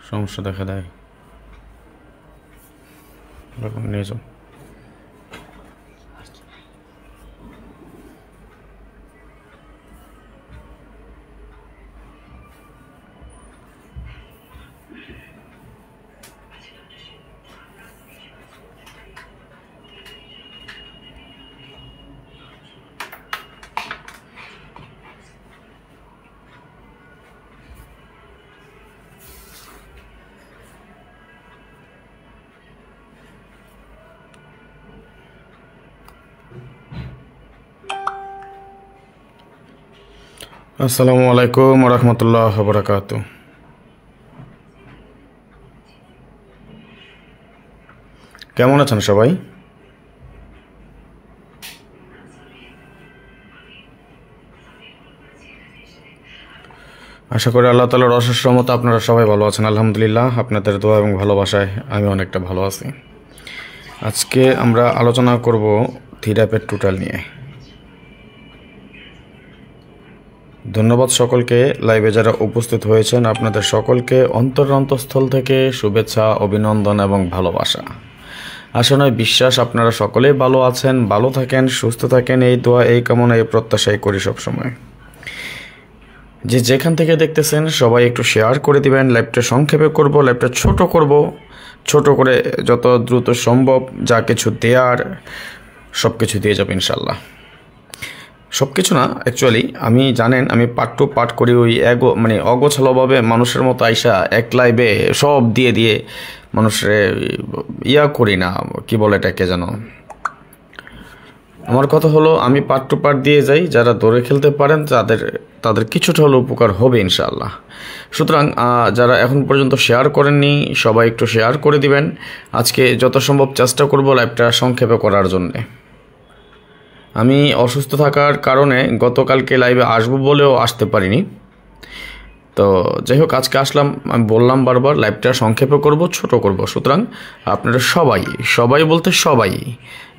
সমস্যা দেখা দেয়। নিয়ে যাও। আসসালামু আলাইকুম ওয়া রাহমাতুল্লাহি ওয়া বারাকাতুহু। কেমন আছেন সবাই? আশা করি আল্লাহ তাআলার অশেষ রহমতে আপনারা সবাই ভালো আছেন। আলহামদুলিল্লাহ, আপনাদের দোয়া এবং ভালোবাসায় আমি অনেকটা ভালো আছি। আজকে আমরা আলোচনা করব থিরাপের টোটাল নিয়ে। ধন্যবাদ সকলকে, লাইভে যারা উপস্থিত হয়েছেন আপনাদের সকলকে অন্তঃস্থল থেকে শুভেচ্ছা, অভিনন্দন এবং ভালোবাসা। আশা নয় বিশ্বাস আপনারা সকলেই ভালো আছেন, ভালো থাকেন, সুস্থ থাকেন, এই দোয়া, এই কামনা, এই প্রত্যাশাই করি সবসময়। যে যেখান থেকে দেখতেছেন সবাই একটু শেয়ার করে দিবেন। লাইভটা সংক্ষেপে করব, লাইভটা ছোট করব, ছোট করে যত দ্রুত সম্ভব যা কিছু দেওয়ার সব কিছু দিয়ে যাবে ইনশাল্লাহ। সব কিছু না, অ্যাকচুয়ালি আমি জানেন আমি পার্ট টু পার্ট করি, ওই অগোছালোভাবে মানুষের মতো আইসা এক লাইভে সব দিয়ে দিয়ে মানুষের করি না, কি বলে এটাকে যেন। আমার কথা হলো আমি পার্ট টু পার্ট দিয়ে যাই, যারা ধরে খেলতে পারেন তাদের কিছুটা হলো উপকার হবে ইনশাআল্লাহ। সুতরাং যারা এখন পর্যন্ত শেয়ার করেননি সবাই একটু শেয়ার করে দিবেন। আজকে যত সম্ভব চেষ্টা করব লাইভটা সংক্ষেপে করার জন্যে। আমি অসুস্থ থাকার কারণে গতকালকে লাইভে আসবো বলেও আসতে পারিনি, তো যাই হোক আজকে আসলাম। আমি বললাম বারবার লাইভটা সংক্ষেপে করব, ছোট করব। সুতরাং আপনারা সবাই বলতে সবাই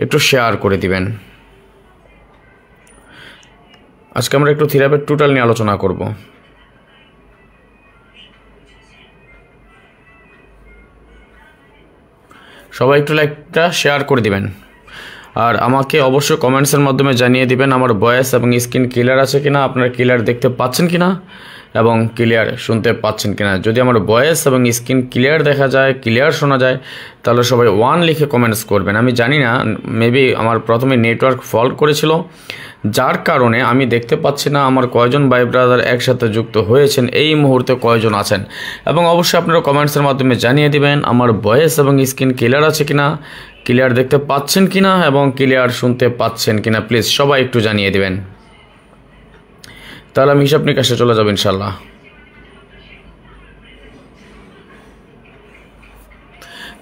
একটু শেয়ার করে দিবেন। আজকে আমরা একটু থিরাপের টোটাল নিয়ে আলোচনা করব। সবাই একটু লাইভটা শেয়ার করে দিবেন, আর আমাকে অবশ্যই কমেন্টসের মাধ্যমে জানিয়ে দিবেন আমার ভয়েস এবং স্ক্রিন ক্লিয়ার আছে কিনা, আপনারা ক্লিয়ার দেখতে পাচ্ছেন কিনা এবং ক্লিয়ার শুনতে পাচ্ছেন কিনা। যদি আমার ভয়েস এবং স্ক্রিন ক্লিয়ার দেখা যায়, ক্লিয়ার শোনা যায়, তাহলে সবাই 1 লিখে কমেন্টস করবেন। আমি জানি না, মেবি আমার প্রথমে নেটওয়ার্ক ফল্ট করেছিল, যার কারণে আমি দেখতে পাচ্ছি না আমার কয়জন ভাই ব্রাদার একসাথে যুক্ত হয়েছেন, এই মুহূর্তে কয়জন আছেন। এবং অবশ্যই আপনারা কমেন্টসের মাধ্যমে জানিয়ে দিবেন আমার ভয়েস এবং স্ক্রিন ক্লিয়ার আছে কিনা, ক্লিয়ার দেখতে পাচ্ছেন কিনা এবং ক্লিয়ার শুনতে পাচ্ছেন কিনা। প্লিজ সবাই একটু জানিয়ে দিবেন, তাহলে আমি হিসাব নিকাশে চলে যাব ইনশাল্লাহ।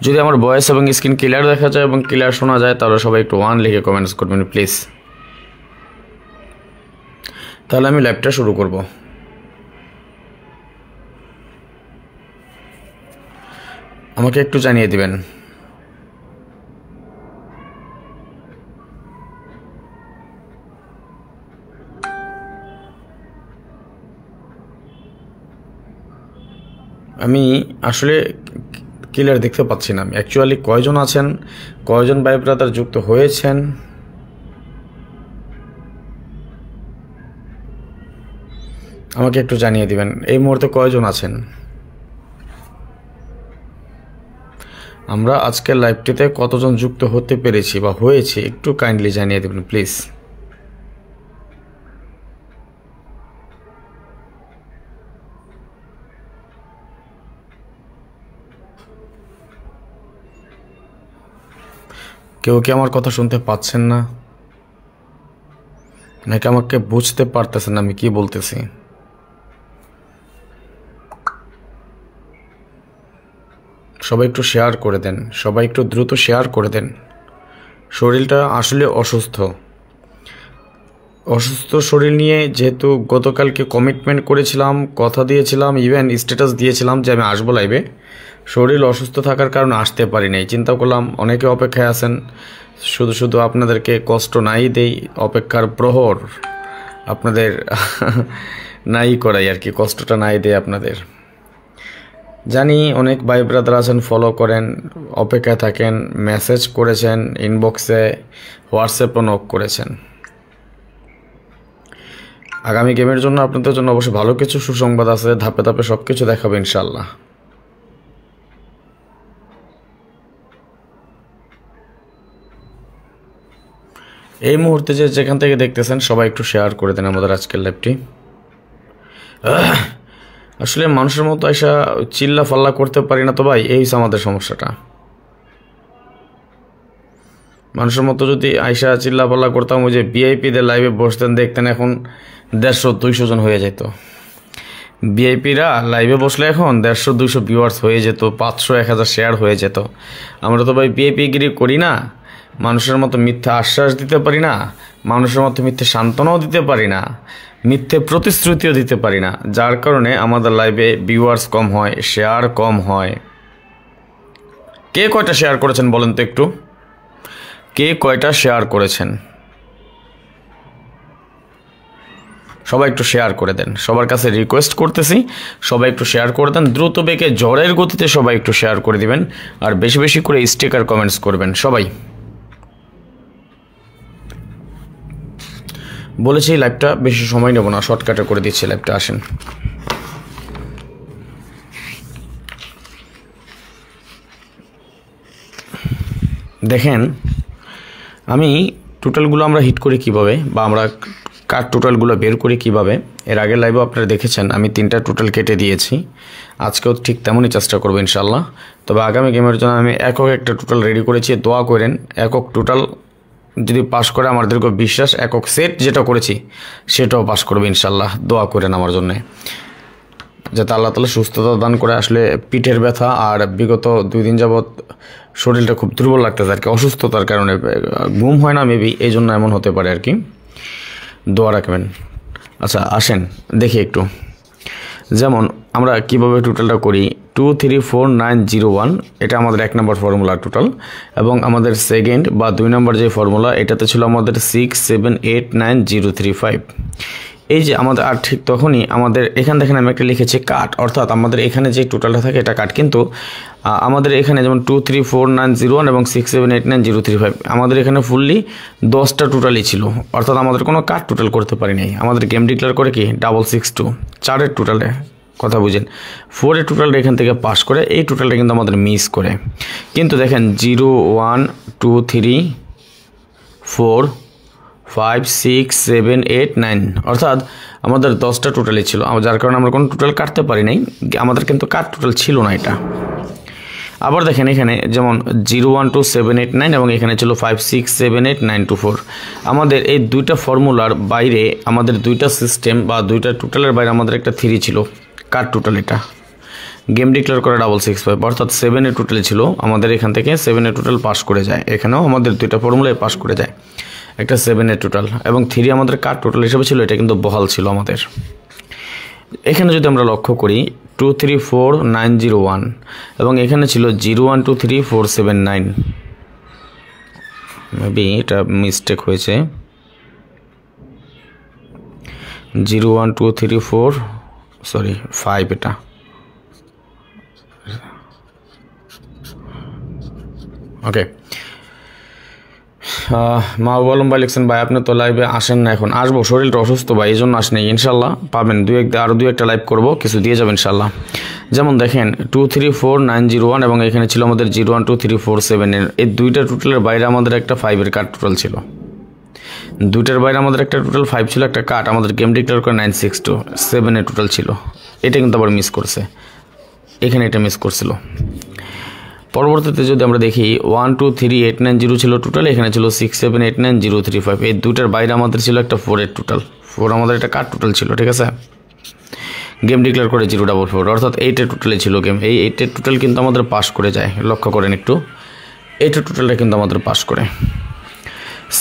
যদি আমার ভয়েস এবং স্ক্রিন ক্লিয়ার দেখা যায় এবং ক্লিয়ার শোনা যায়, তাহলে সবাই একটু 1 লিখে কমেন্টস করবেন প্লিজ। তাহলে আমি লাইভটা শুরু করব। আমাকে একটু জানিয়ে দিবেন। আমি আসলে ক্লিয়ার দেখতে পাচ্ছি না আমি অ্যাকচুয়ালি কয়জন আছেন, কয়জন ভাই ব্রাদার যুক্ত হয়েছেন। আমাকে একটু জানিয়ে দিবেন এই মুহূর্তে কয়জন আছেন। আমরা আজকের লাইভটিতে কতজন যুক্ত হতে পেরেছি বা হয়েছে একটু কাইন্ডলি জানিয়ে দেবেন প্লিজ। কেউ কি আমার কথা শুনতে পাচ্ছেন না, নাকি আমাকে বুঝতে পারতেছেন আমি কি বলতেছি? সবাই একটু শেয়ার করে দেন, সবাই একটু দ্রুত শেয়ার করে দেন। শরীরটা আসলে অসুস্থ শরীর নিয়ে, যেহেতু গতকালকে কমিটমেন্ট করেছিলাম, কথা দিয়েছিলাম, ইভেন স্ট্যাটাস দিয়েছিলাম যে আমি আসবো লাইভে, শরীর অসুস্থ থাকার কারণে আসতে পারি নাই। চিন্তা করলাম অনেকে অপেক্ষায় আছেন, শুধু আপনাদেরকে কষ্ট নাই দেই, অপেক্ষার প্রহর আপনাদের নাই করাই আর কি, কষ্টটা নাই দেয় আপনাদের। জানি অনেক ভাই ব্রাদার আছেন, ফলো করেন, অপেক্ষায় থাকেন, মেসেজ করেছেন, ইনবক্সে হোয়াটসঅ্যাপে নক করেছেন। আগামী গেমের জন্য আপনাদের জন্য অবশ্যই ভালো কিছু সুসংবাদ আছে, ধাপে ধাপে সব কিছু দেখাবো ইনশাল্লাহ। এই মুহূর্তে যেখান থেকে দেখতেছেন সবাই একটু শেয়ার করে দেন আমাদের আজকের লাইভটি। আসলে মানুষের মতো এসা চিল্লা ফাল্লা করতে পারি না তো ভাই, এই হচ্ছে আমাদের সমস্যাটা। মানুষের মতো যদি আইসা চিল্লা পাল্লা করতাম, ওই যে ভিআইপিদের লাইভে বসতেন দেখতেন, এখন 150-200 জন হয়ে যেত। ভিআইপিরা লাইভে বসলে এখন 150-200 ভিউয়ার্স হয়ে যেত, 500-1000 শেয়ার হয়ে যেত। আমরা তো ভাই ভিআইপিগিরি করি না, মানুষের মতো মিথ্যা আশ্বাস দিতে পারি না, মানুষের মতো মিথ্যে সান্ত্বনাও দিতে পারি না, মিথ্যে প্রতিশ্রুতিও দিতে পারি না, যার কারণে আমাদের লাইভে ভিউয়ার্স কম হয়, শেয়ার কম হয়। কে কয়টা শেয়ার করেছেন বলেন তো একটু, কে কয়টা শেয়ার করেছেন? সবাই একটু শেয়ার করে দেন, সবার কাছে রিকোয়েস্ট করতেছি, সবাই একটু শেয়ার করে দেন। দ্রুত বেগে ঝড়ের গতিতে সবাই একটু শেয়ার করে দিবেন, আর বেশি বেশি করে স্টিকার কমেন্টস করবেন সবাই। বলেছি লাইভটা বেশি সময় নেব না, শর্টকাটে করে দিচ্ছি লাইভটা। আসেন, দেখেন আমি টোটালগুলো আমরা হিট করি কিভাবে, বা আমরা কার টোটালগুলো বের করি কিভাবে। এর আগের লাইভও আপনারা দেখেছেন, আমি 3টা টোটাল কেটে দিয়েছি। আজকেও ঠিক তেমনই চেষ্টা করবো ইনশাল্লাহ। তবে আগামী গেমের জন্য আমি একক একটা টোটাল রেডি করেছি, দোয়া করেন। একক টোটাল যদি পাস করে আমাদেরকে বিশ্বাস, একক সেট যেটা করেছি সেটাও পাস করবে ইনশাল্লাহ। দোয়া করেন আমার জন্যে, যাতে আল্লাহ তাআলা সুস্থতা দান করে। আসলে পিঠের ব্যথা আর বিগত 2 দিন যাবৎ শরীরটা খুব দুর্বল লাগতেছে আর কি, অসুস্থতার কারণে ঘুম হয় না মেবি, এই জন্য এমন হতে পারে আর কি। দোয়া রাখবেন। আচ্ছা আসেন দেখি একটু, যেমন আমরা কিভাবে টোটালটা করি। 234901 এটা আমাদের 1 নম্বর ফর্মুলা টোটাল, এবং আমাদের সেকেন্ড বা 2 নম্বর যে ফর্মুলা এটাতে ছিল আমাদের 678935। এই যে আমাদের, আর ঠিক তখনই আমাদের এখানে দেখেন আমি একটা লিখেছি কাট, অর্থাৎ আমাদের এখানে যে টোটালটা থাকে এটা কাট, কিন্তু আমাদের এখানে যেমন 234901 এবং 678935 আমাদের এখানে ফুললি 10টা টোটালই ছিল, অর্থাৎ আমাদের কোনো কাট টোটাল করতে পারি নাই। আমাদের গেম ডিক্লেয়ার করে কি 662 4-এর টোটালে, কথা বুঝেন। 4-এর টোটালটা এখান থেকে পাস করে, এই টোটালটা কিন্তু আমাদের মিস করে। কিন্তু দেখেন 0 1 2 3 4 5 6 7 8 9, অর্থাৎ আমাদের 10টা টোটালই ছিল, যার কারণে আমরা কোনো টোটাল কাটতে পারি নাই। আমাদের কিন্তু কাট টোটাল ছিল না এটা। আবার দেখেন এখানে যেমন 012789 এবং এখানে ছিল 567892 আমাদের এই 2টা ফর্মুলার বাইরে, আমাদের 2টা সিস্টেম বা 2টা টোটালের বাইরে আমাদের একটা 3 ছিল কাট টোটাল। এটা গেম ডিক্লেয়ার করে 665, অর্থাৎ 7-এর টোটালে ছিল। আমাদের এখান থেকে 7-এর টোটাল পাস করে যায়, এখানেও আমাদের 2টা ফর্মুলায় পাস করে যায়, একটা 7-এর টোটাল এবং 3 আমাদের কাট টোটাল হিসেবে ছিল। এটা কিন্তু বহাল ছিল আমাদের। এখানে যদি আমরা লক্ষ্য করি 234901 এবং এখানে ছিল 0123479, মেবি এটা মিস্টেক হয়েছে, 01234 সরি 5 এটা। ওকে, মাহবুব আলম ভাই লিখছেন, ভাই আপনি তো লাইভে আসেন না। এখন আসবো, শরীরটা অসুস্থ ভাই, এই জন্য আসেনি। ইনশাল্লাহ পাবেন, আরও 2-1টা লাইভ করবো, কিছু দিয়ে যাবেন ইনশাল্লাহ। যেমন দেখেন 234901 এবং এখানে ছিল আমাদের 012347, এই 2টা টোটালের বাইরে আমাদের একটা 5-এর কাট টোটাল ছিল। 2টার বাইরে আমাদের একটা টোটাল 5 ছিল, একটা কাট। আমাদের গেম ডিক্লেয়ার করে 962, 7-এর টোটাল ছিল। এটা কিন্তু আবার মিস করছে, এখানে এটা মিস করছিল। পরবর্তীতে যদি আমরা দেখি 123890 ছিল টোটাল, এখানে ছিল 678935। এই 2টার বাইরে আমাদের ছিল একটা 4-এর টোটাল, 4 আমাদের একটা কাট টোটাল ছিল, ঠিক আছে। গেম ডিক্লেয়ার করে 044, অর্থাৎ 8-এর টোটালে ছিল গেম। এই 8-এর টোটাল কিন্তু আমাদের পাস করে যায়, লক্ষ্য করেন একটু। 8-এর টোটালটা কিন্তু আমাদের পাস করে।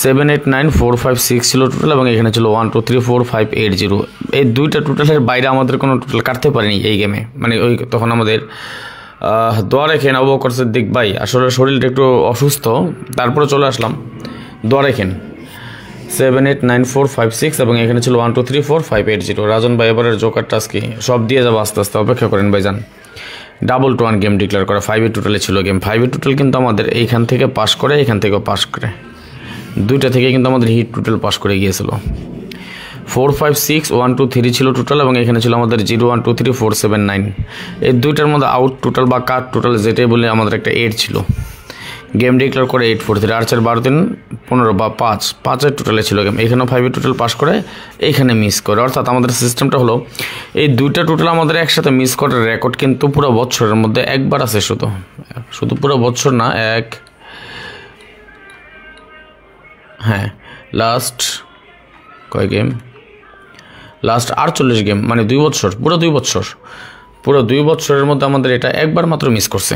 789456 ছিল টোটাল এবং এখানে ছিল 1234580। এই 2টা টোটালের বাইরে আমাদের কোনো টোটাল কাটতে পারিনি এই গেমে, মানে ওই তখন আমাদের দোয়া রেখেন আবু বকর সিদ্দিক ভাই, আসলে শরীরটা একটু অসুস্থ, তারপরে চলে আসলাম। দোয়া রেখেন 789456 এবং এখানে ছিল 1234580। রাজন ভাই এবারের জোকার টাস্কি সব দিয়ে যাবো আস্তে আস্তে, অপেক্ষা করেন ভাইজান। ডাবল টু 1 গেম ডিক্লেয়ার করা, 5-এর টোটালে ছিল গেম। 5-এর টোটাল কিন্তু আমাদের এইখান থেকে পাস করে, এখান থেকেও পাস করে, দুইটা থেকে কিন্তু আমাদের হিট টোটাল পাস করে গিয়েছিল। 4, 5, 6, 1, 2, 3 ছিল টোটাল, এবং এখানে ছিল আমাদের 0, 1, 2, 3, 4, 7, 9। এই দুইটার মধ্যে আউট টোটাল বা কাট টোটাল যেটাই বলে আমাদের একটা 8 ছিল। গেম ডিক্লেয়ার করে 8, 4, 3, 8, 4, 12, 3, 15 বা 5-5-এর টোটালে ছিল গেম। এখানেও 5-এর টোটাল পাস করে, এইখানে মিস করে। অর্থাৎ আমাদের সিস্টেমটা হলো এই দুইটা টোটাল আমাদের একসাথে মিস করার রেকর্ড কিন্তু পুরো বছরের মধ্যে একবার আছে, শুধু পুরো বছর না, হ্যাঁ লাস্ট কয় গেম, লাস্ট 48 গেম, মানে 2 বছর, পুরো 2 বছরের মধ্যে আমাদের এটা একবার মাত্র মিস করছে।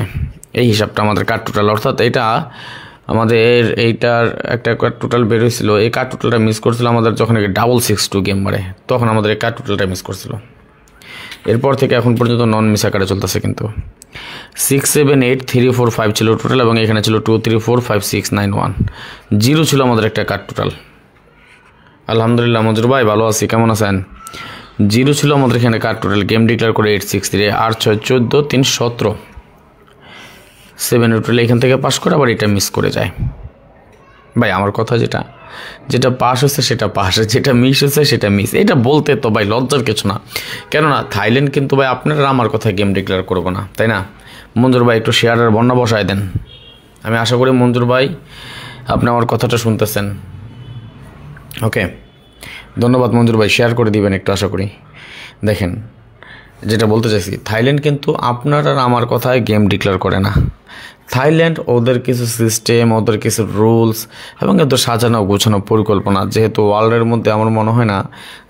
এই হিসাবটা আমাদের কাট টোটাল। অর্থাৎ এটা আমাদের এইটার একটা কাট টোটাল বের হয়েছিল, এই কাট টোটালটা মিস করছিল আমাদের যখন ডাবল 6-2 গেম মারে, তখন আমাদের এই কাট টোটালটা মিস করছিল। এরপর থেকে এখন পর্যন্ত নন মিস আকারে চলতেছে। কিন্তু 6, 7, 8, 3, 4, 5 ছিল টোটাল, এবং এখানে ছিল 2, 3, 4, 5, 6, 9, 1, 0 ছিল আমাদের একটা কাট টোটাল। আলহামদুলিল্লাহ মঞ্জুর ভাই, ভালো আছি, কেমন আছেন? 0 ছিল আমাদের এখানে কাট টোটাল। গেম ডিক্লেয়ার করে 8, 6, 3, 8, 6, 14, 3, 17, 7-এর টোটাল এখান থেকে পাস করে আবার এটা মিস করে যায়। ভাই আমার কথা যেটা পাস হচ্ছে সেটা পাস, যেটা মিস হচ্ছে সেটা মিস। এটা বলতে তো ভাই লজ্জার কিছু না, কেননা থাইল্যান্ড কিন্তু ভাই আপনারা আমার কথা গেম ডিক্লেয়ার করবো না, তাই না? মঞ্জুর ভাই একটু শেয়ারের বন্যা বসায় দেন। আমি আশা করি মঞ্জুর ভাই আপনি আমার কথাটা শুনতেছেন। ওকে, ধন্যবাদ মঞ্জুর ভাই, শেয়ার করে দিবেন একটু, আশা করি। দেখেন যেটা বলতে চাইছি, থাইল্যান্ড কিন্তু আপনার আর আমার কথায় গেম ডিক্লেয়ার করে না। থাইল্যান্ড ওদের কিছু সিস্টেম, ওদের কিছু রুলস এবং ওদের সাজানো গোছানো পরিকল্পনা, যেহেতু ওয়ার্ল্ডের মধ্যে আমার মনে হয় না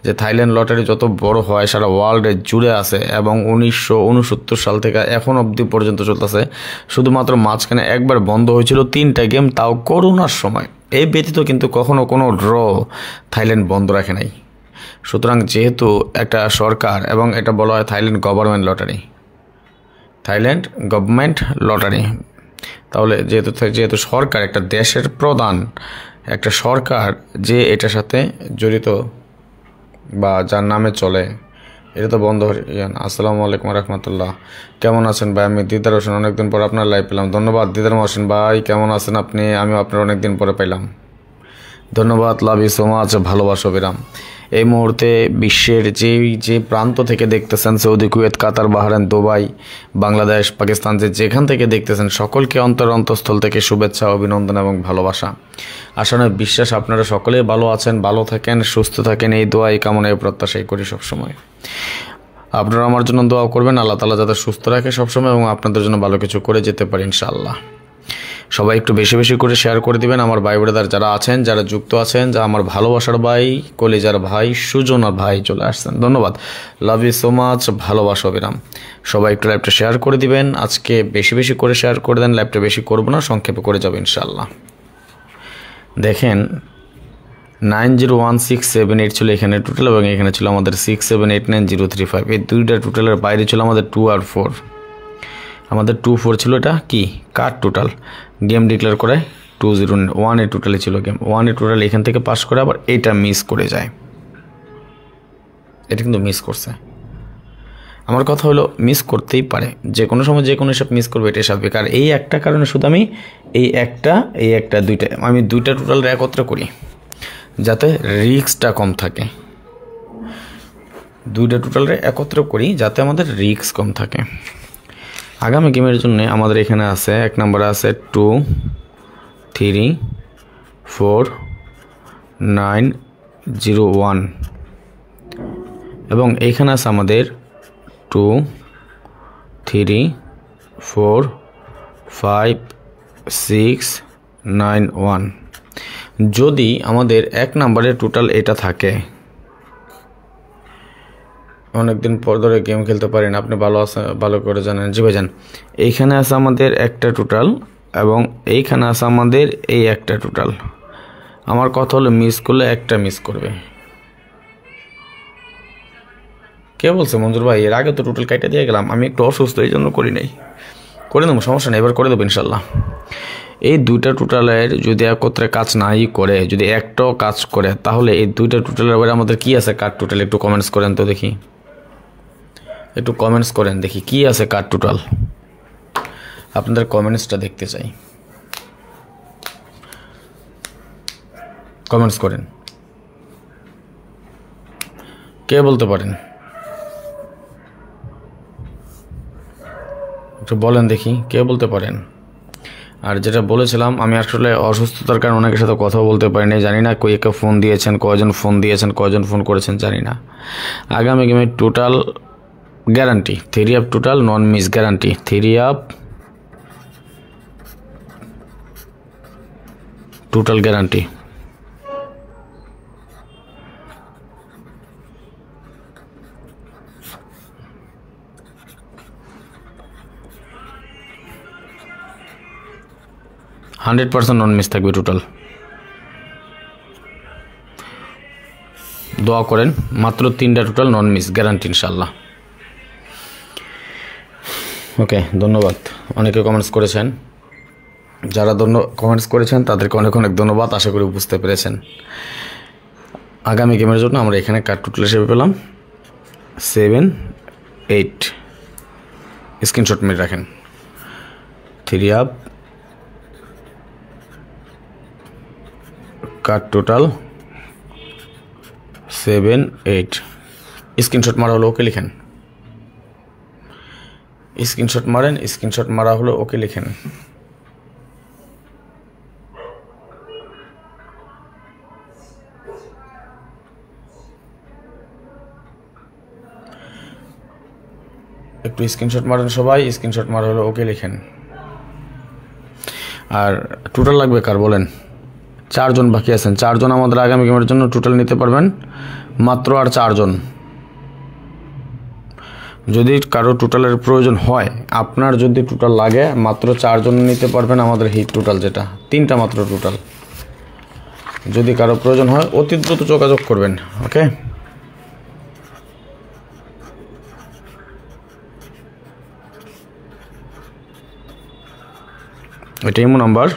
যে থাইল্যান্ড লটারি যত বড় হয় সারা ওয়ার্ল্ডে জুড়ে আছে, এবং 1969 সাল থেকে এখন অবধি পর্যন্ত চলতেছে। শুধুমাত্র মাঝখানে একবার বন্ধ হয়েছিল 3টা গেম, তাও করোনার সময়। এই ব্যতীত কিন্তু কখনো কোনো ড্র থাইল্যান্ড বন্ধ রাখে নাই। সুতরাং যেহেতু একটা সরকার, এবং এটা বলা হয় থাইল্যান্ড গভর্নমেন্ট লটারি, তাহলে যেহেতু সরকার, একটা দেশের প্রধান একটা সরকার যে এটার সাথে জড়িত বা যার নামে চলে, এটা তো বন্ধ হয়ে। আসসালামু আলাইকুম রহমতুল্লাহ, কেমন আছেন ভাই? আমি দিদার হোসেন, অনেকদিন পর আপনার লাইভ পেলাম। ধন্যবাদ দিদার হোসেন ভাই, কেমন আছেন আপনি? আমিও আপনার অনেকদিন পরে পেলাম, ধন্যবাদ। লাভ ইউ সো মাচ, ভালোবাসা বিরাম। এই মুহূর্তে বিশ্বের যে প্রান্ত থেকে দেখতেছেন, সৌদি, কুয়েত, কাতার, বাহরাইন, দুবাই, বাংলাদেশ, পাকিস্তান, যেখান থেকে দেখতেছেন, সকলকে অন্তঃস্থল থেকে শুভেচ্ছা, অভিনন্দন এবং ভালোবাসা। আশা নয় বিশ্বাস আপনারা সকলেই ভালো আছেন, ভালো থাকেন, সুস্থ থাকেন, এই দোয়া, এই কামনা, এই প্রত্যাশাই করি সবসময়। আপনারা আমার জন্য দোয়া করবেন, আল্লাহ তাআলা যাতে সুস্থ রাখে সবসময়, এবং আপনাদের জন্য ভালো কিছু করে যেতে পারি ইনশাআল্লাহ। সবাই একটু বেশি বেশি করে শেয়ার করে দিবেন। আমার ভাই ব্রাদার যারা আছেন, যারা যুক্ত আছেন, যা আমার ভালোবাসার ভাই, কলিজার ভাই, সুজনা ভাই চলে আসছেন, ধন্যবাদ। লাভ ইউ সো মাচ, ভালোবাসা বিরাম। সবাই একটু লাইভটা শেয়ার করে দিবেন। আজকে বেশি বেশি করে শেয়ার করে দেন, লাইভটা বেশি করবো না, সংক্ষেপে করে যাবে ইনশাআল্লাহ। দেখেন 901678 ছিল এখানে টোটাল, এবং এখানে ছিল আমাদের 67890335। এই দুইটা টোটালের বাইরে ছিল আমাদের 2 আর 4। আমাদের 2, 4 ছিল, এটা কি কাট টোটাল। গেম ডিক্লেয়ার করে 201 এর টোটালে ছিল গেম। 1 এর টোটাল এখান থেকে পাস করে আবার এটা মিস করে যায়। এটা কিন্তু মিস করছে। আমার কথা হলো মিস করতেই পারে, যে কোনো সময় যে কোনো হিসাব মিস করবে, এটাই স্বাভাবিক। আর এই একটা কারণে শুধু আমি এই একটা দুইটা, আমি দুইটা টোটাল একত্রে করি যাতে রিস্কটা কম থাকে। দুইটা টোটালরে একত্রে করি যাতে আমাদের রিস্ক কম থাকে। আগামী গেমের জন্য আমাদের এখানে আছে, 1 নম্বরে আছে 2, 3, 4, 9, 0, 1, এবং এইখানে আছে আমাদের 2, 3, 4, 5, 6, 9, 1। যদি আমাদের 1 নম্বরের টোটাল এটা থাকে, অনেকদিন পর ধরে গেম খেলতে পারি না, আপনি ভালো করে জানেন। জি ভাইজান, এইখানে আছে আমাদের একটা টোটাল, এবং এইখানে আছে আমাদের এই একটা টোটাল। আমার কথা হলো মিস করলে একটা মিস করবে। কে বলছে মঞ্জুর ভাই? এর আগে তো টোটাল কাইটা দিয়ে গেলাম, আমি একটু অসুস্থ, এই জন্য করি নাই। করে দেবো, সমস্যা নেই, এবার করে দেবো ইনশাল্লাহ। এই দুইটা টোটালের যদি একত্রে কাজ নাই করে, যদি একটাও কাজ করে, তাহলে এই দুইটা টোটালের বাইরে আমাদের কি আছে কাট টোটাল? একটু কমেন্টস করেন তো দেখি। একটু কমেন্টস করেন দেখি কি আছে কার্ড টোটাল, আপনাদের কমেন্টসটা দেখতে চাই। কমেন্টস করেন, কে বলতে পারেন একটু বলেন দেখি কে বলতে পারেন। আর যেটা বলেছিলাম, আমি আসলে অসুস্থতার কারণে অনেকের সাথে কথা বলতে পারিনি, জানি না কে ফোন দিয়েছেন, কয়জন ফোন করেছেন জানি না। আগামী গেমের total guarantee 3 up total non miss guarantee 3 up total guarantee. Hundred % non miss থাকবে টোটাল। দোয়া করেন, মাত্র 3টা টোটাল নন মিস গ্যারান্টি ইনশাল্লাহ। ওকে, ধন্যবাদ। অনেকে কমেন্টস করেছেন, যারা কমেন্টস করেছেন তাদেরকে অনেক অনেক ধন্যবাদ। আশা করি বুঝতে পেরেছেন। আগামী গেমের জন্য আমরা এখানে কার্ড টোটাল হিসেবে পেলাম 7, 8। স্ক্রিনশট মেরে রাখেন। 3 আপ কার্ড টোটাল 7, 8। স্ক্রিনশট মারা হলো ওকে লিখেন। স্ক্রিনশট মারেন, স্ক্রিনশট মারা হলো ওকে লিখেন। একটু স্ক্রিনশট মারেন সবাই, স্ক্রিনশট মারা হলো ওকে লিখেন। আর টোটাল লাগবে কার বলেন? 4 জন বাকি আছেন। 4 জন আমাদের আগামী গেমের জন্য টোটাল নিতে পারবেন মাত্র, আর 4 জন। যদি কারো টোটালের প্রয়োজন হয়, আপনার যদি টোটাল লাগে, মাত্র 4 জন নিতে পারবেন আমাদের হিট টোটাল, যেটা 3টা মাত্র টোটাল। যদি কারো প্রয়োজন হয় অতি দ্রুত যোগাযোগ করবেন। ওকে, এটা ইমো নাম্বার।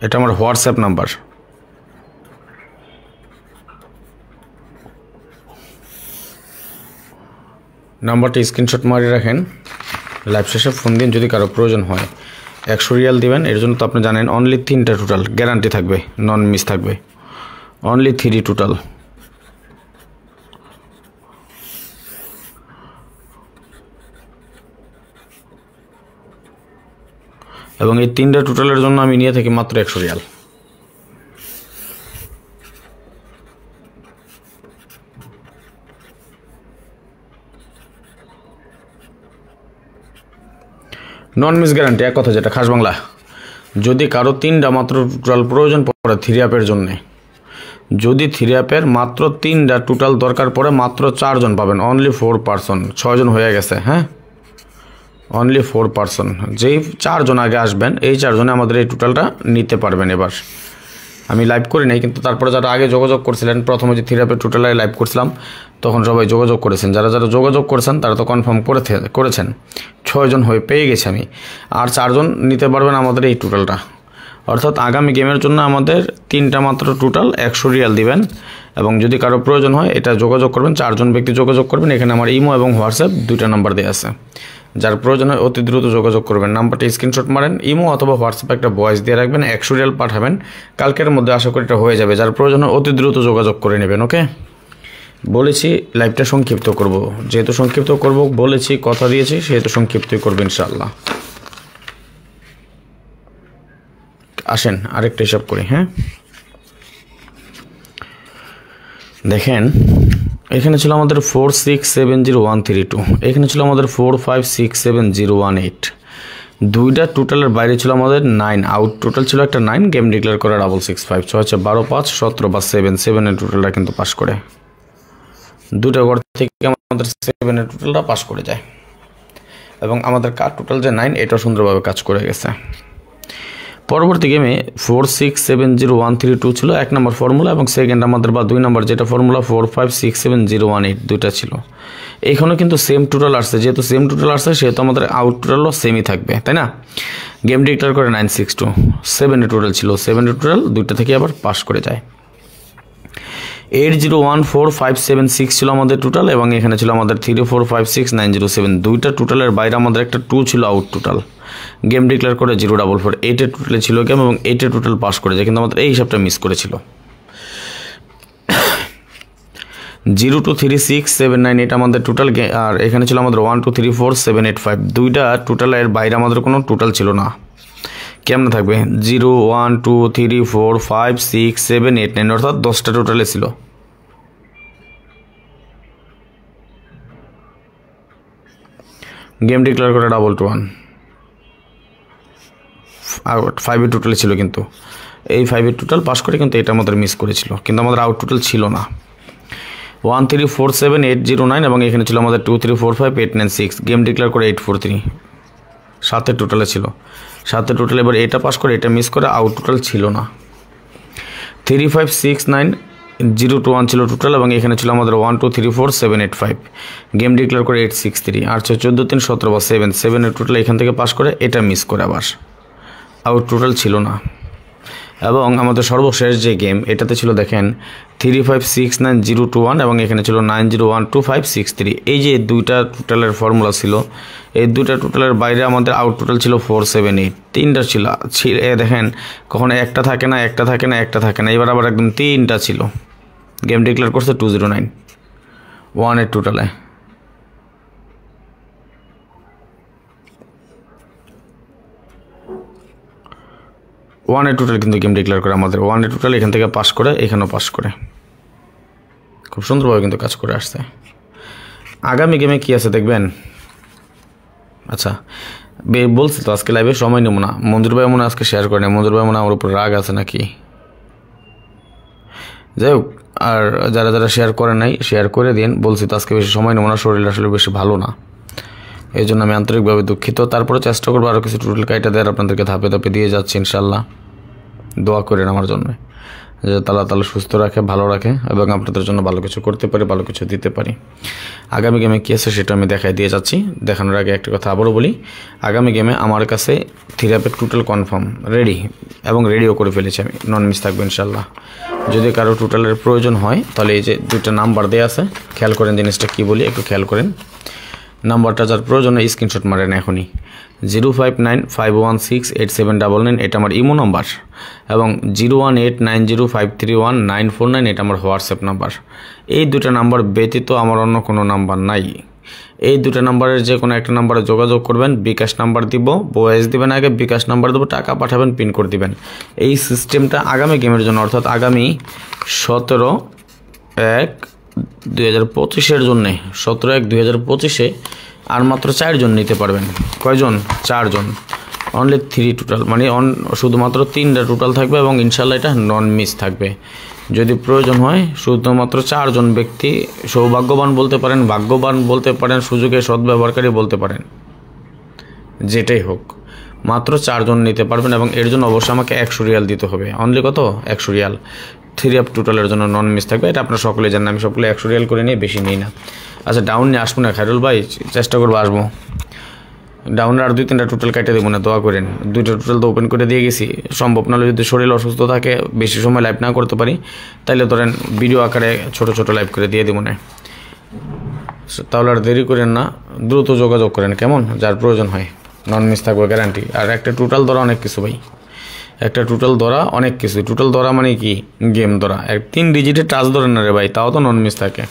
এটা আমার হোয়াটসঅ্যাপ নাম্বার। নাম্বারটা স্ক্রিনশট মারিয়ে রাখেন, লাইভ শেষে ফোন দিন যদি কারো প্রয়োজন হয়। 100 রিয়াল দিবেন। এর জন্য তো আপনি জানেন অনলি 3টা টোটাল গ্যারান্টি থাকবে, নন মিস থাকবে। Only 3 total. এবং এই 3টা টোটালের জন্য আমি নিয়ে থাকি মাত্র 100 রিয়াল। নন মিস গ্যারান্টি, এক কথা যেটা খাস বাংলা। যদি কারো 3টা মাত্র টোটাল প্রয়োজন পড়ে 3 অ্যাপের জন্যে, যদি 3 অ্যাপের মাত্র 3টা টোটাল দরকার পড়ে, মাত্র 4 জন পাবেন। Only 4 person. 6 জন হয়ে গেছে। হ্যাঁ, অনলি 4 পারসন। যেই 4 জন আগে আসবেন, এই 4 জনে আমাদের এই টোটালটা নিতে পারবেন। এবার আমি লাইভ করি নাই, কিন্তু তারপরে যারা আগে যোগাযোগ করছিলেন, প্রথমে যে 3 অ্যাপের টোটালে লাইভ করছিলাম, তখন সবাই যোগাযোগ করেছেন। যারা যারা যোগাযোগ করেছেন তারা তো কনফার্ম করেছেন। 6 জন হয়ে পেয়ে গেছি আমি। আর 4 জন নিতে পারবেন আমাদের এই টোটালটা। অর্থাৎ আগামী গেমের জন্য আমাদের 3টা মাত্র টোটাল 100 রিয়াল দিবেন। এবং যদি কারো প্রয়োজন হয় এটা যোগাযোগ করবেন, 4 জন ব্যক্তি যোগাযোগ করবেন। এখানে আমার ইমো এবং হোয়াটসঅ্যাপ 2টা নাম্বার দেওয়া আছে। যার প্রয়োজন হয় অতি দ্রুত যোগাযোগ করবেন। নাম্বারটা স্ক্রিনশট মারেন, ইমো অথবা হোয়াটসঅ্যাপে একটা ভয়েস দিয়ে রাখবেন, 100 রিয়াল পাঠাবেন। কালকের মধ্যে আশা করি এটা হয়ে যাবে। যার প্রয়োজন হয় অতি দ্রুত যোগাযোগ করে নেবেন। ওকে, বলেছি লাইভটা সংক্ষিপ্ত করব, যেহেতু সংক্ষিপ্ত করব বলেছি, কথা দিয়েছি, সেহেতু সংক্ষিপ্তই করবেন ইনশাআল্লাহ। আসেন আরেকটা হিসাব করি। হ্যাঁ, দেখেন এখানে ছিল আমাদের 4670,132, এখানে ছিল আমাদের 4567,018। 2টা টোটালের বাইরে ছিল আমাদের 9 আউট। টোটাল ছিল একটা 9, গেম ডিক্লেয়ার করা 665। 6 হচ্ছে 12, 5, 17 বা 7 এর টোটালটা কিন্তু পাস করে। 2টা ঘর থেকে আমাদের 7 এর টোটালটা পাস করে যায়। এবং আমাদের কার টোটাল যে 9, এটাও সুন্দরভাবে কাজ করে গেছে। পরবর্তী গেমে 467013 ছিল 1 নম্বর ফর্মুলা, এবং সেকেন্ড আমাদের বা 2 নম্বর যেটা ফর্মুলা 456708 দুইটা ছিল। এইখানেও কিন্তু সেম টোটাল আসছে, যেহেতু সেম টোটাল আসছে সেহেতু আমাদের আউট টোটালও সেমই থাকবে, তাই না? গেম ডিক্লেয়ার করে 962, 7 টোটাল ছিল, 7 টোটাল দুইটা থেকে আবার পাস করে যায়। 801457 ছিল আমাদের টোটাল, এবং এখানে ছিল আমাদের 3456907 দুইটা টোটালের বাইরে আমাদের একটা 2 ছিল আউট টোটাল। গেম ডিক্লেয়ার করে 044, 8 টোটালে ছিল গেম এবং 8 টোটাল পাস করে যায়, কিন্তু আমাদের এই হিসাবটা মিস করেছিল। 023679 আমাদের টোটাল, আর এখানে ছিল আমাদের 1234785 দুইটা টোটালের বাইরে আমাদের কোনো টোটাল ছিল না। কেমন থাকবে? 0 1 2 3 4 5 6 7 8 9 অর্থাৎ 10টা টোটালে ছিল। গেম ডিক্লেয়ার করে 221, 5 টোটালে ছিল, কিন্তু এই 5 টোটাল পাস করে কিন্তু এটা আমাদের মিস করেছিল, কিন্তু আমাদের আউট টোটাল ছিল না। 1347809 এবং এখানে ছিল আমাদের 2345896। গেম ডিক্লেয়ার করে 843, 7 টোটালে ছিল, 7 টোটাল এবার এটা পাস করে এটা মিস করে আউট টোটাল ছিল না। 3569021 ছিল টোটাল, এবং এখানে ছিল আমাদের 1234785। গেম ডিক্লেয়ার করে 863, 814 বা 7 টোটাল এখান থেকে পাস করে এটা মিস করে আবার আউট টোটাল ছিল না। এবং আমাদের সর্বশেষ যে গেম এটাতে ছিল দেখেন 3569021 এবং এখানে ছিল 901256 এই যে দুইটা টোটালের ফর্মুলা ছিল, এই দুইটা টোটালের বাইরে আমাদের আউট টোটাল ছিল 478, তিনটা ছিল। দেখেন কখনো একটা থাকে না, একটা থাকে না, একটা থাকে না, এবার আবার একদম তিনটা ছিল। গেম ডিক্লেয়ার করছে 209 1 এর টোটালে। ওয়ানের টোটাল কিন্তু গেম ডিক্লেয়ার করে আমাদের ওয়ানের টোটাল এখান থেকে পাস করে এখানেও পাস করে, খুব সুন্দরভাবে কিন্তু কাজ করে আসছে। আগামী গেমে কি আছে দেখবেন। আচ্ছা বলছি তো আজকে লাইভে সময় নেব না, মঞ্জুর ভাই মনে আজকে শেয়ার করে নেই, মঞ্জুর ভাই মনে আমার উপর রাগ আছে নাকি, যাই হোক। আর যারা যারা শেয়ার করে নাই শেয়ার করে দিন, বলছি তো আজকে বেশি সময় নেব না, শরীর আসলে বেশি ভালো না, এই জন্য আমি আন্তরিকভাবে দুঃখিত। তারপরে চেষ্টা করবো আরও কিছু টোটাল কাইটা দেওয়ার, আপনাদেরকে ধাপে ধাপে দিয়ে যাচ্ছি ইনশাল্লাহ। দোয়া করেন আমার জন্য যে আল্লাহ তাআলা সুস্থ রাখে, ভালো রাখে এবং আপনাদের জন্য ভালো কিছু করতে পারি, ভালো কিছু দিতে পারি। আগামী গেমে কী আছে সেটা আমি দেখাই দিয়ে যাচ্ছি। দেখানোর আগে একটা কথা আবারও বলি, আগামী গেমে আমার কাছে 3 অ্যাপের টোটাল কনফার্ম রেডি এবং রেডিও করে ফেলেছি আমি, নন মিস থাকবে ইনশাল্লাহ। যদি কারো টোটালের প্রয়োজন হয় তাহলে এই যে দুইটা নাম্বার দেওয়া আছে, খেয়াল করেন জিনিসটা কী বলি একটু খেয়াল করেন। নাম্বারটা যার প্রয়োজন স্ক্রিনশট মারেন এখনই, 0595168799 এটা আমার ইমো নাম্বার, এবং 018905319149 এটা আমার হোয়াটসঅ্যাপ নাম্বার। এই দুটো নাম্বার ব্যতীত আমার অন্য কোনো নাম্বার নাই। এই দুটো নাম্বারের যে কোনো একটা নাম্বারে যোগাযোগ করবেন, বিকাশ নাম্বার দিব, ভয়েস দিবেন আগে, বিকাশ নাম্বার দেবো, টাকা পাঠাবেন, পিন কোড দিবেন। এই সিস্টেমটা আগামী গেমের জন্য অর্থাৎ আগামী 17/1/2025 জন্যে, 17/1/2025 আর মাত্র 4 জন নিতে পারবেন। কয়জন? 4 জন, অনলি 3 টোটাল, মানে শুধুমাত্র 3টা টোটাল থাকবে এবং ইনশাল্লাহ এটা নন মিস থাকবে। যদি প্রয়োজন হয় শুধুমাত্র 4 জন ব্যক্তি, সৌভাগ্যবান বলতে পারেন, ভাগ্যবান বলতে পারেন, সুযোগের সদ্ব্যবহারকারী বলতে পারেন, যেটাই হোক, মাত্র 4 জন নিতে পারবেন এবং এর জন্য অবশ্যই আমাকে 100 রিয়াল দিতে হবে। অনলি কত? 100 রিয়াল। 3 অ্যাপ টোটালের জন্য নন মিস থাকবে, এটা আপনারা সকলে জানেন, আমি সকলে 100 রিয়াল করে নিয়ে বেশি নিই না। আচ্ছা ডাউন নিয়ে আসবো না খায়রুল ভাই, চেষ্টা করবো আসবো। ডাউনের আর 2-3টা টোটাল কাটে দেবো না, দোয়া করেন। 2টা টোটাল তো ওপেন করে দিয়ে গেছি, সম্ভব নাহলে যদি শরীর অসুস্থ থাকে, বেশি সময় লাইভ না করতে পারি, তাহলে ধরেন ভিডিও আকারে ছোট ছোট লাইভ করে দিয়ে দেবো না। তাহলে আর দেরি করেন না, দ্রুত যোগাযোগ করেন কেমন, যার প্রয়োজন হয়, নন মিস থাকবে গ্যারান্টি। আর একটা টোটাল ধরা অনেক কিছু ভাই, একটা টোটাল ধরা অনেক কিছু। টোটাল ধরা মানে কি? গেম ধরা। 3 ডিজিটের টাচ ধরেন না রে ভাই, তাও তো নন মিস থাকে।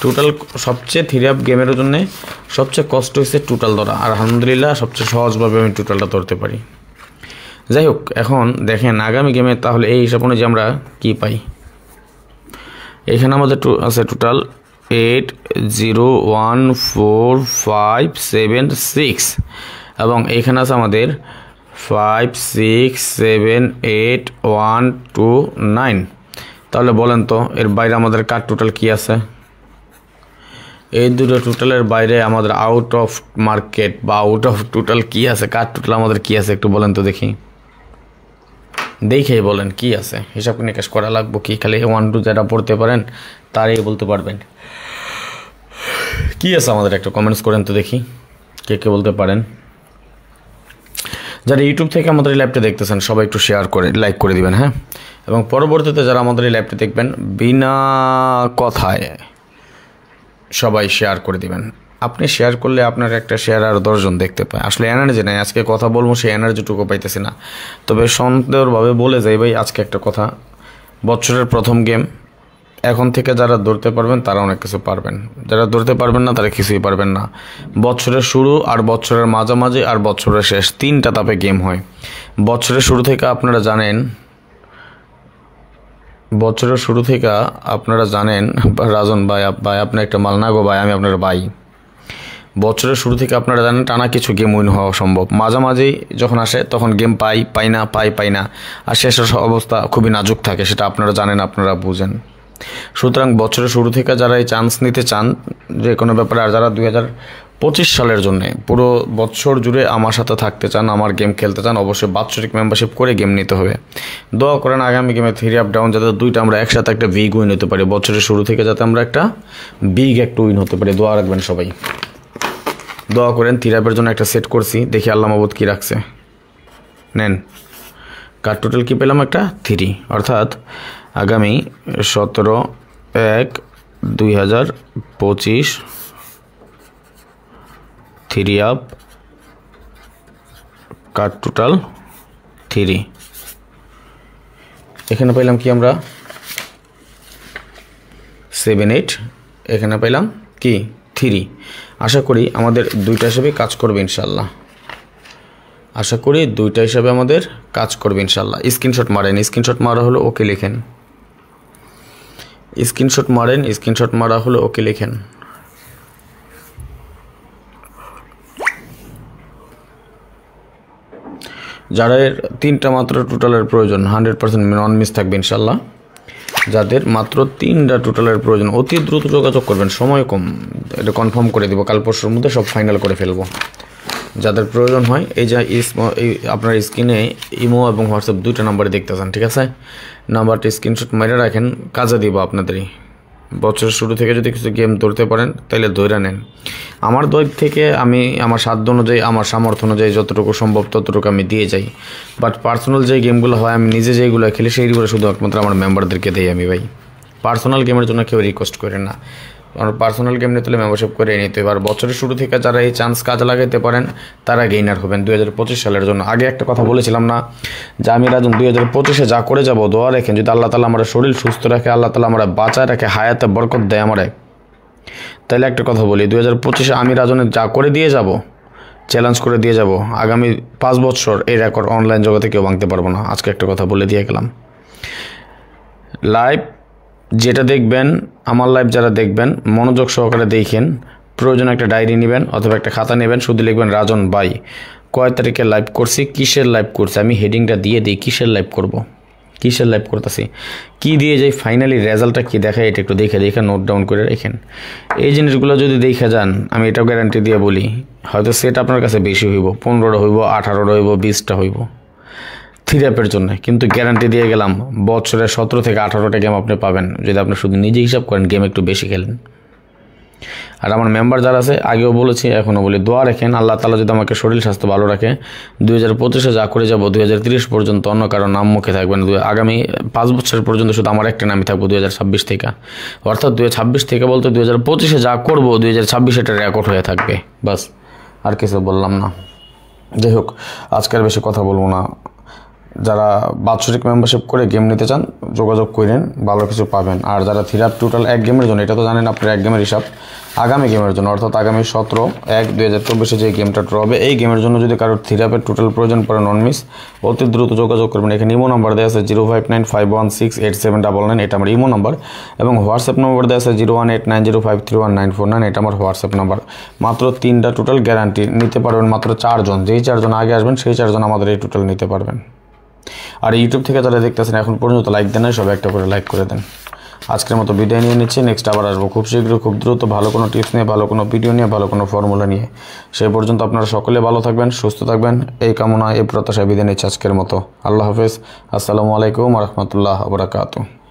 টোটাল সবচেয়ে 3 অ্যাপ গেমের জন্য সবচেয়ে কষ্ট হচ্ছে টোটাল ধরা, আর আলহামদুলিল্লাহ সবচেয়ে সহজভাবে আমি টোটালটা ধরতে পারি। যাই হোক, এখন দেখেন আগামী গেমে তাহলে এই হিসাব অনুযায়ী আমরা কী পাই। এখানে আমাদের আছে টোটাল 801456 এবং এখানে আছে আমাদের 567812 তাহলে বলেন তো এর বাইরে আমাদের কার টোটাল কি আছে? এই দুটো টোটালের বাইরে আমাদের আউট অফ মার্কেট বা আউট অফ টোটাল কি আছে, কার টোটাল আমাদের কি আছে একটু বলেন তো দেখি। দেখেই বলেন কি আছে, হিসাব নিকাশ করা লাগবো কি? খালি 1 2 যারা পড়তে পারেন তারাই বলতে পারবেন কি আছে আমাদের। একটা কমেন্টস করেন তো দেখি কে কে বলতে পারেন। যারা ইউটিউব থেকে আমাদের এই লাইভটা দেখতেছেন সবাই একটু শেয়ার করে লাইক করে দিবেন, হ্যাঁ। এবং পরবর্তীতে যারা আমাদের এই লাইভটা দেখবেন বিনা কথায় সবাই শেয়ার করে দিবেন। আপনি শেয়ার করলে আপনার একটা শেয়ার আর 10 জন দেখতে পায়। আসলে এনার্জি নাই, আজকে কথা বলবো সেই এনার্জিটুকু পাইতেছি না। তবে সন্দেহভাবে বলে যাই ভাই, আজকে একটা কথা, বছরের প্রথম গেম, এখন থেকে যারা ধরতে পারবেন তারা অনেক কিছু পারবেন, যারা ধরতে পারবেন না তারা কিছুই পারবেন না। বছরের শুরু আর বছরের মাঝামাঝি আর বছরের শেষ 3টা ধাপে গেম হয়। বছরের শুরু থেকে আপনারা জানেন রাজন ভাই, আপনি একটা মাল না গো ভাই, আমি আপনার ভাই। বছরের শুরু থেকে আপনারা জানেন টানা কিছু গেম উইন হওয়া সম্ভব। মাঝামাঝি যখন আসে তখন গেম পাই না, আর শেষের অবস্থা খুবই নাজুক থাকে, সেটা আপনারা জানেন, আপনারা বুঝেন। সুতরাং বছরের শুরু থেকে যারা এই চান্স নিতে চান যে কোনো ব্যাপারে, আর যারা 2025 সালের জন্য পুরো বছর জুড়ে আমার সাথে থাকতে চান, আমার গেম খেলতে চান, অবশ্যই বাৎসরিক মেম্বারশিপ করে গেম নিতে হবে। দোয়া করেন আগামী গেমে 3 আপ ডাউন যাতে 2টা আমরা একসাথে একটা বিগ উইন হতে পারি, বছরের শুরু থেকে যাতে আমরা একটা বিগ একটা উইন হতে পারি। দোয়া রাখবেন সবাই, দোয়া করেন। 3 আপের জন্য একটা সেট করছি, দেখি আল্লাহ মাবুদ কী রাখছে। নেন কার টোটাল কী পেলাম, একটা 3, অর্থাৎ আগামী 17/1/2025 3 আপ কার টোটাল 3। এখানে পাইলাম কি আমরা 7 8, এখানে পাইলাম কি 3। আশা করি আমাদের 2টা হিসাবে কাজ করবে ইনশাল্লাহ, আমাদের কাজ করবে ইনশাল্লাহ। স্ক্রিনশট মারেন, স্ক্রিনশট মারা হলো ওকে লিখেন, স্ক্রিনশট মারা হলো ওকে লিখেন। যাদের 3টা মাত্র টোটালের প্রয়োজন 100% নন মিস থাকবে ইনশাল্লাহ। যাদের মাত্র 3টা টোটালের প্রয়োজন অতি দ্রুত যোগাযোগ করবেন, সময় কম, এটা কনফার্ম করে দিব, কাল পরশুর মধ্যে সব ফাইনাল করে ফেলবো। যাদের প্রয়োজন হয় এই যে আপনার স্ক্রিনে ইমো এবং হোয়াটসঅ্যাপ 2টা নাম্বারে দেখতেছেন, ঠিক আছে? নাম্বারটা স্ক্রিনশট মেরে রাখেন, কাজে দিব আপনাদেরই। বছরের শুরু থেকে যদি কিছু গেম ধরতে পারেন তাহলে ধরে নেন। আমার দিক থেকে আমি আমার সাধ্য অনুযায়ী, আমার সামর্থ্য অনুযায়ী যতটুকু সম্ভব ততটুকু আমি দিয়ে যাই। বাট পার্সোনাল যে গেমগুলো হয় আমি নিজে যেগুলো খেলি সেইগুলো শুধু একমাত্র আমার মেম্বারদেরকে দিই আমি ভাই। পার্সোনাল গেমের জন্য কেউ রিকোয়েস্ট করেন না, কারণ পার্সোনাল গেম নিতে হলে মেম্বারশিপ করে নিতে। এবার বছরের শুরু থেকে যারা এই চান্স কাজে লাগাইতে পারেন তারা গেইনার হবেন 2025 সালের জন্য। আগে একটা কথা বলেছিলাম না যে আমি রাজন 2025-এ যা করে যাব, দোয়া রেখেন যদি আল্লাহ তাআলা আমার শরীর সুস্থ রাখে, আল্লাহ তাআলা আমার বাঁচায় রাখে, হায়াতে বরকত দেয় আমারে, তাহলে একটা কথা বলি 2025-এ আমি রাজনের যা করে দিয়ে যাব, চ্যালেঞ্জ করে দিয়ে যাব, আগামী 5 বছর এই রেকর্ড অনলাইন জগতে কেউ ভাঙতে পারবো না। আজকে একটা কথা বলে দিয়ে গেলাম। লাইভ যেটা দেখবেন, আমার লাইভ যারা দেখবেন মনোযোগ সহকারে দেখেন, প্রয়োজন একটা ডায়েরি নেবেন অথবা একটা খাতা নেবেন, শুধু লিখবেন রাজন ভাই কয় তারিখে লাইভ করছি, কিসের লাইভ করছি, আমি হেডিংটা দিয়ে দিই কিসের লাইভ করব, কিসের লাইভ করতেছি, কি দিয়ে যাই, ফাইনালি রেজাল্টটা কী দেখায় এটা একটু দেখে নোট ডাউন করে রেখেন। এই জিনিসগুলো যদি দেখে যান, আমি এটাও গ্যারান্টি দিয়ে বলি, হয়তো সেট আপনার কাছে বেশি হইব, 15টা হইব, 18টা হইব, 20টা হইব 3 অ্যাপের জন্য, কিন্তু গ্যারান্টি দিয়ে গেলাম বছরে 17 থেকে 18টা গেম আপনি পাবেন যদি আপনি শুধু নিজে হিসাব করেন, গেম একটু বেশি খেলেন। আর আমার মেম্বার যারা আছে, আগেও বলেছি এখনও বলি, দোয়া রাখেন আল্লাহ তাআলা যদি আমাকে শরীর স্বাস্থ্য ভালো রাখে, 2025-এ যা করে যাব 2030 পর্যন্ত অন্য কারো নাম মুখে থাকবেন। আগামী 5 বছর পর্যন্ত শুধু আমার একটা নামই থাকবো 2026 থেকে, অর্থাৎ 2026 থেকে বলতে 2025-এ যা করবো 2026 এটা রেকর্ড হয়ে থাকবে, বাস আর কিছু বললাম না। যাই হোক, আজকের বেশি কথা বলবো না। যারা বাৎসরিক মেম্বারশিপ করে গেম নিতে চান যোগাযোগ করেন, ভালো কিছু পাবেন। আর যারা 3 আপ টোটাল 1 গেমের জন্য, এটা তো জানেন আপনার 1 গেমের হিসাব, আগামী গেমের জন্য অর্থাৎ আগামী 17/1/2024-এ যে গেমটা ড্র হবে, এই গেমের জন্য যদি কারোর 3 আপের টোটাল প্রয়োজন পড়ে নন মিস, অতি দ্রুত যোগাযোগ করবেন। এখানে ইমো নাম্বার দেওয়া আছে 0595168799, এটা আমার ইমো নাম্বার, এবং হোয়াটসঅ্যাপ নম্বর দেওয়া আছে 018905319949, এটা আমার হোয়াটসঅ্যাপ নাম্বার। মাত্র 3টা টোটাল গ্যারান্টি নিতে পারবেন মাত্র 4 জন, যেই 4 জন আগে আসবেন সেই 4 জন আমাদের এই টোটাল নিতে পারবেন। আর ইউটিউব থেকে যারা দেখতেছেন এখন পর্যন্ত লাইক দেন নাই, সবাই একটা করে লাইক করে দেন। আজকের মতো বিদায় নিয়ে নিচ্ছি। নেক্সট আবার আসবো খুব শীঘ্রই, খুব দ্রুত, ভালো কোনো টিপস নিয়ে, ভালো কোনো ভিডিও নিয়ে, ভালো কোনো ফর্মুলা নিয়ে। সেই পর্যন্ত আপনারা সকলে ভালো থাকবেন, সুস্থ থাকবেন, এই কামনা, এই প্রত্যাশায় বিদায় নিচ্ছি আজকের মতো। আল্লাহ হাফেজ। আসসালামু আলাইকুম ওয়া রাহমাতুল্লাহি ওয়া বারাকাতুহু।